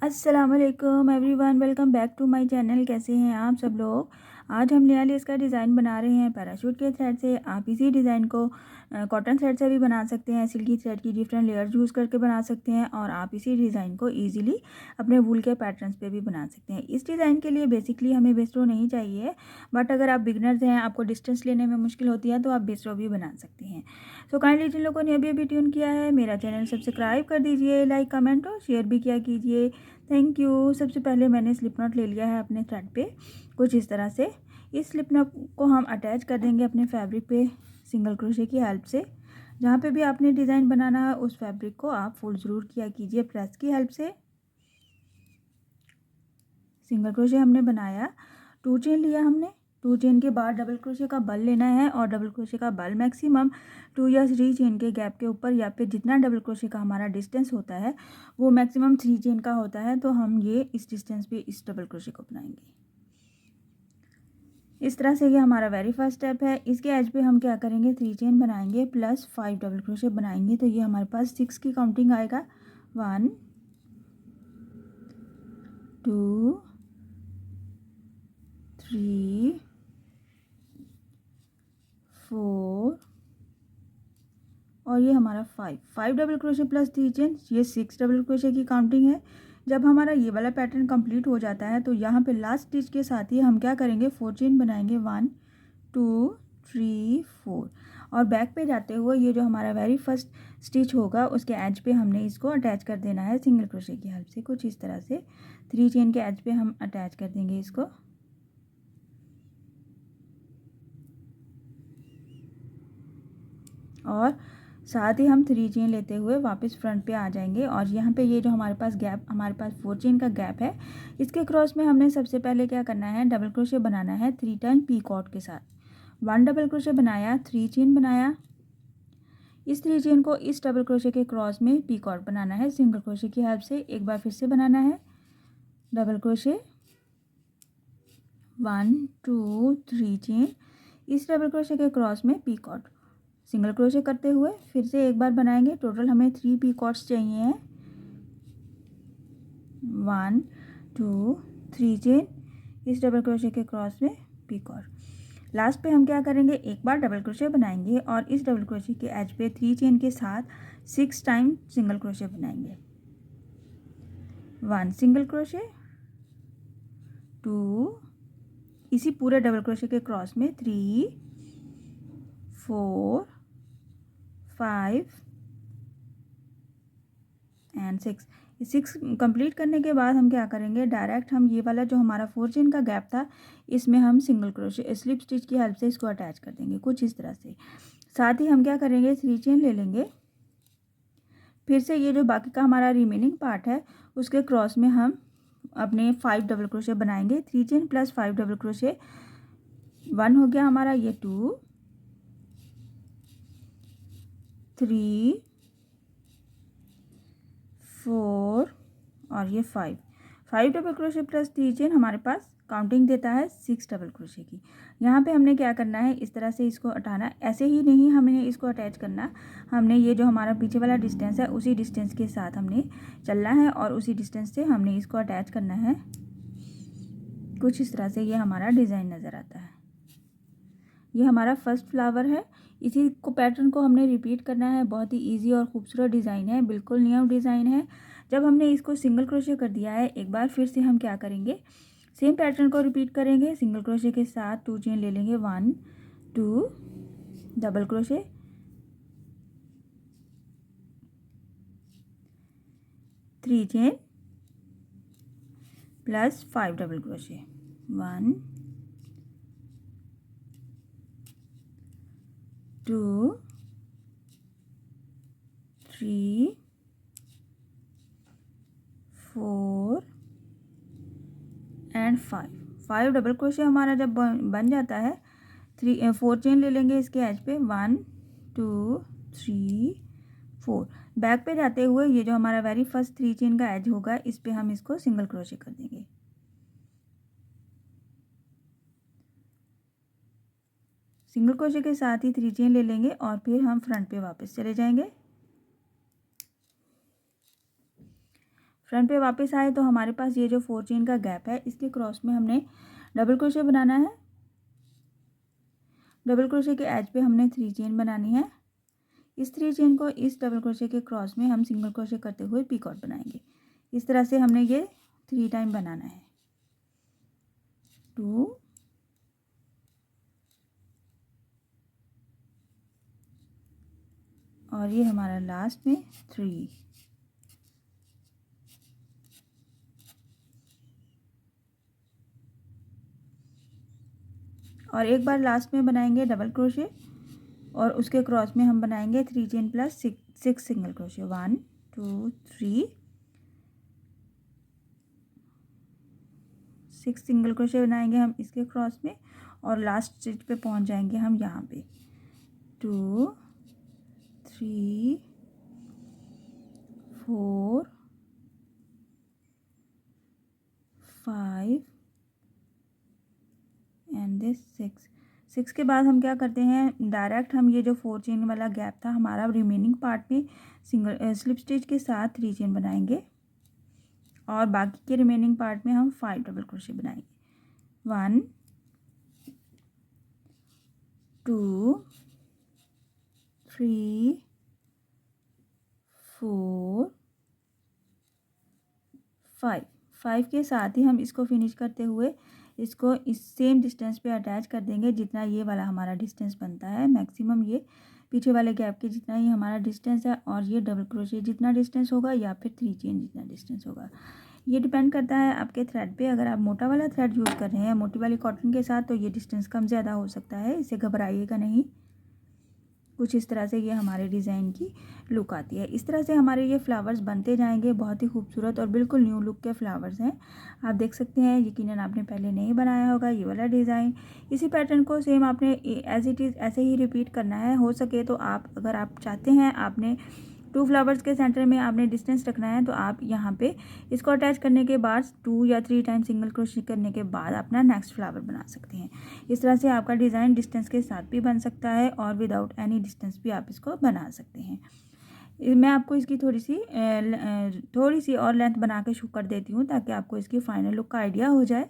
अस्सलाम वालेकुम everyone, welcome back to my channel. कैसे हैं आप सब लोग। आज हम नया लेस का डिज़ाइन बना रहे हैं पैराशूट के थ्रेड से। आप इसी डिज़ाइन को कॉटन थ्रेड से भी बना सकते हैं, सिल्की थ्रेड की डिफरेंट लेयर यूज़ करके बना सकते हैं और आप इसी डिज़ाइन को इजीली अपने वूल के पैटर्न्स पे भी बना सकते हैं। इस डिज़ाइन के लिए बेसिकली हमें बेस रो नहीं चाहिए, बट अगर आप बिगनर्स हैं, आपको डिस्टेंस लेने में मुश्किल होती है तो आप बेस रो भी बना सकते हैं। सो काइंडली जिन लोगों ने अभी अभी ट्यून किया है, मेरा चैनल सब्सक्राइब कर दीजिए, लाइक कमेंट और शेयर भी किया कीजिए। Thank you. सबसे पहले मैंने स्लिप नॉट ले लिया है अपने थ्रेड पे कुछ इस तरह से। इस स्लिप नॉट को हम अटैच कर देंगे अपने फैब्रिक पे सिंगल क्रोशे की हेल्प से। जहाँ पे भी आपने डिज़ाइन बनाना है उस फैब्रिक को आप फोल्ड ज़रूर किया कीजिए प्रेस की हेल्प से। सिंगल क्रोशे हमने बनाया, 2 चेन लिया हमने। 2 चेन के बाद डबल क्रोशे का बल लेना है और डबल क्रोशे का बल मैक्सिमम 2 या 3 चेन के गैप के ऊपर, या फिर जितना डबल क्रोशे का हमारा डिस्टेंस होता है वो मैक्सिमम 3 चेन का होता है, तो हम ये इस डिस्टेंस पे इस डबल क्रोशे को बनाएंगे। इस तरह से ये हमारा वेरी फर्स्ट स्टेप है। इसके एज पे हम क्या करेंगे, 3 चेन बनाएंगे प्लस 5 डबल क्रोशे बनाएंगे, तो ये हमारे पास 6 की काउंटिंग आएगा। 1 2 3 4 और ये हमारा 5 डबल क्रोशे प्लस 3 चेन, ये 6 डबल क्रोशे की काउंटिंग है। जब हमारा ये वाला पैटर्न कंप्लीट हो जाता है तो यहाँ पे लास्ट स्टिच के साथ ही हम क्या करेंगे, 4 चेन बनाएंगे। 1 2 3 4 और बैक पे जाते हुए ये जो हमारा वेरी फर्स्ट स्टिच होगा उसके एज पे हमने इसको अटैच कर देना है सिंगल क्रोशे की हेल्प से। कुछ इस तरह से 3 चेन के एज पे हम अटैच कर देंगे इसको। और साथ ही हम 3 चेन लेते हुए वापस फ्रंट पे आ जाएंगे और यहाँ पे ये जो हमारे पास गैप, हमारे पास 4 चेन का गैप है, इसके क्रॉस में हमने सबसे पहले क्या करना है, डबल क्रोशे बनाना है 3 टाइम पीकॉट के साथ। 1 डबल क्रोशे बनाया, 3 चेन बनाया। इस 3 चेन को इस डबल क्रोशे के क्रॉस में पीकॉट बनाना है सिंगल क्रोशे की हेल्प से। एक बार फिर से बनाना है डबल क्रोशे, 1 2 3 चेन, इस डबल क्रोशे के क्रॉस में पीकॉट सिंगल क्रोशे करते हुए फिर से एक बार बनाएंगे। टोटल हमें 3 पीकॉट्स चाहिए हैं। 1 2 3 चेन, इस डबल क्रोशे के क्रॉस में पीकॉट। लास्ट पे हम क्या करेंगे, एक बार डबल क्रोशे बनाएंगे और इस डबल क्रोशे के एज पे 3 चेन के साथ 6 टाइम सिंगल क्रोशे बनाएंगे। 1 सिंगल क्रोशे, 2, इसी पूरे डबल क्रोशे के क्रॉस में 3 4 5 एंड 6। 6 कंप्लीट करने के बाद हम क्या करेंगे, डायरेक्ट हम ये वाला जो हमारा 4 चेन का गैप था इसमें हम सिंगल क्रोशे स्लिप स्टिच की हेल्प से इसको अटैच कर देंगे कुछ इस तरह से। साथ ही हम क्या करेंगे, 3 चेन ले लेंगे। फिर से ये जो बाकी का हमारा रिमेनिंग पार्ट है उसके क्रॉस में हम अपने 5 डबल क्रोशे बनाएंगे। 3 चेन प्लस 5 डबल क्रोशे, 1 हो गया हमारा, ये 2 3 4 और ये 5 डबल क्रोशे प्लस 3 चेन हमारे पास काउंटिंग देता है 6 डबल क्रोशे की। यहाँ पे हमने क्या करना है, इस तरह से इसको हटाना। ऐसे ही नहीं हमने इसको अटैच करना, हमने ये जो हमारा पीछे वाला डिस्टेंस है उसी डिस्टेंस के साथ हमने चलना है और उसी डिस्टेंस से हमने इसको अटैच करना है। कुछ इस तरह से ये हमारा डिज़ाइन नज़र आता है। ये हमारा फर्स्ट फ्लावर है। इसी को पैटर्न को हमने रिपीट करना है। बहुत ही इजी और खूबसूरत डिज़ाइन है, बिल्कुल न्यू डिज़ाइन है। जब हमने इसको सिंगल क्रोशे कर दिया है, एक बार फिर से हम क्या करेंगे, सेम पैटर्न को रिपीट करेंगे। सिंगल क्रोशे के साथ 2 चेन ले लेंगे। 1 2 double crochet, 3 chain plus 5 double crochet. 1 2 3 4 and 5 double crochet हमारा जब बन जाता है, 4 चेन ले लेंगे इसके एज पे। 1 2 3 4 बैक पे जाते हुए ये जो हमारा वेरी फर्स्ट 3 चेन का एज होगा इस पे हम इसको सिंगल क्रोशे कर देंगे। सिंगल क्रोशे के साथ ही 3 चेन ले लेंगे और फिर हम फ्रंट पे वापस चले जाएंगे। फ्रंट पे वापस आए तो हमारे पास ये जो 4 चेन का गैप है इसके क्रॉस में हमने डबल क्रोशे बनाना है। डबल क्रोशे के एज पे हमने 3 चेन बनानी है। इस 3 चेन को इस डबल क्रोशे के क्रॉस में हम सिंगल क्रोशे करते हुए पीकॉट बनाएंगे। इस तरह से हमने ये 3 टाइम बनाना है। 2 और ये हमारा लास्ट में 3। और एक बार लास्ट में बनाएंगे डबल क्रोशे और उसके क्रॉस में हम बनाएंगे 3 chain plus 6 single crochet. 1 2 3 6 single crochet बनाएंगे हम इसके क्रॉस में और लास्ट स्टिच पे पहुंच जाएंगे हम यहाँ पे। 2 3 4 5 एंड दिस 6 के बाद हम क्या करते हैं, डायरेक्ट हम ये जो 4 चेन वाला गैप था हमारा रिमेनिंग पार्ट में सिंगल स्लिप स्टिच के साथ 3 चेन बनाएंगे और बाकी के रिमेनिंग पार्ट में हम 5 डबल क्रोशे बनाएंगे। 1 2 3 4 5 के साथ ही हम इसको फिनिश करते हुए इसको इस सेम डिस्टेंस पे अटैच कर देंगे जितना ये वाला हमारा डिस्टेंस बनता है। मैक्सिमम ये पीछे वाले गैप के जितना ही हमारा डिस्टेंस है और ये डबल क्रोशे जितना डिस्टेंस होगा या फिर 3 चेन जितना डिस्टेंस होगा। ये डिपेंड करता है आपके थ्रेड पे। अगर आप मोटा वाला थ्रेड यूज़ कर रहे हैं मोटी वाली कॉटन के साथ तो ये डिस्टेंस कम ज़्यादा हो सकता है, इससे घबराइएगा नहीं। कुछ इस तरह से ये हमारे डिज़ाइन की लुक आती है। इस तरह से हमारे ये फ्लावर्स बनते जाएंगे, बहुत ही खूबसूरत और बिल्कुल न्यू लुक के फ्लावर्स हैं। आप देख सकते हैं, यकीनन आपने पहले नहीं बनाया होगा ये वाला डिज़ाइन। इसी पैटर्न को सेम आपने एज इट इज़ ऐसे ही रिपीट करना है। हो सके तो आप अगर आप चाहते हैं आपने 2 फ्लावर्स के सेंटर में आपने डिस्टेंस रखना है तो आप यहाँ पे इसको अटैच करने के बाद 2 या 3 टाइम सिंगल क्रोशे करने के बाद अपना नेक्स्ट फ्लावर बना सकते हैं। इस तरह से आपका डिज़ाइन डिस्टेंस के साथ भी बन सकता है और विदाउट एनी डिस्टेंस भी आप इसको बना सकते हैं। मैं आपको इसकी थोड़ी सी और लेंथ बना के शो कर देती हूँ ताकि आपको इसकी फाइनल लुक का आइडिया हो जाए।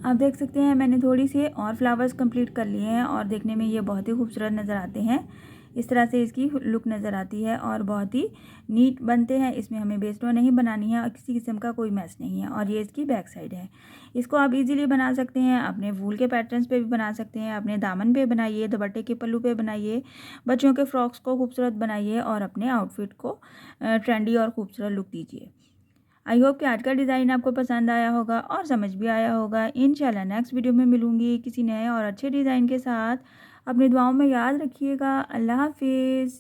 आप देख सकते हैं मैंने थोड़ी सी और फ्लावर्स कंप्लीट कर लिए हैं और देखने में ये बहुत ही खूबसूरत नज़र आते हैं। इस तरह से इसकी लुक नज़र आती है और बहुत ही नीट बनते हैं। इसमें हमें बेस ड्रॉ नहीं बनानी है और किसी किस्म का कोई मैच नहीं है। और ये इसकी बैक साइड है। इसको आप इजीली बना सकते हैं, अपने वूल के पैटर्न्स पे भी बना सकते हैं, अपने दामन पे बनाइए, दुपट्टे के पल्लू पे बनाइए, बच्चों के फ्रॉक्स को खूबसूरत बनाइए और अपने आउटफिट को ट्रेंडी और खूबसूरत लुक दीजिए। आई होप कि आज का डिज़ाइन आपको पसंद आया होगा और समझ भी आया होगा। इंशाल्लाह नेक्स्ट वीडियो में मिलूँगी किसी नए और अच्छे डिज़ाइन के साथ। अपनी दुआओं में याद रखिएगा। अल्लाह हाफिज़।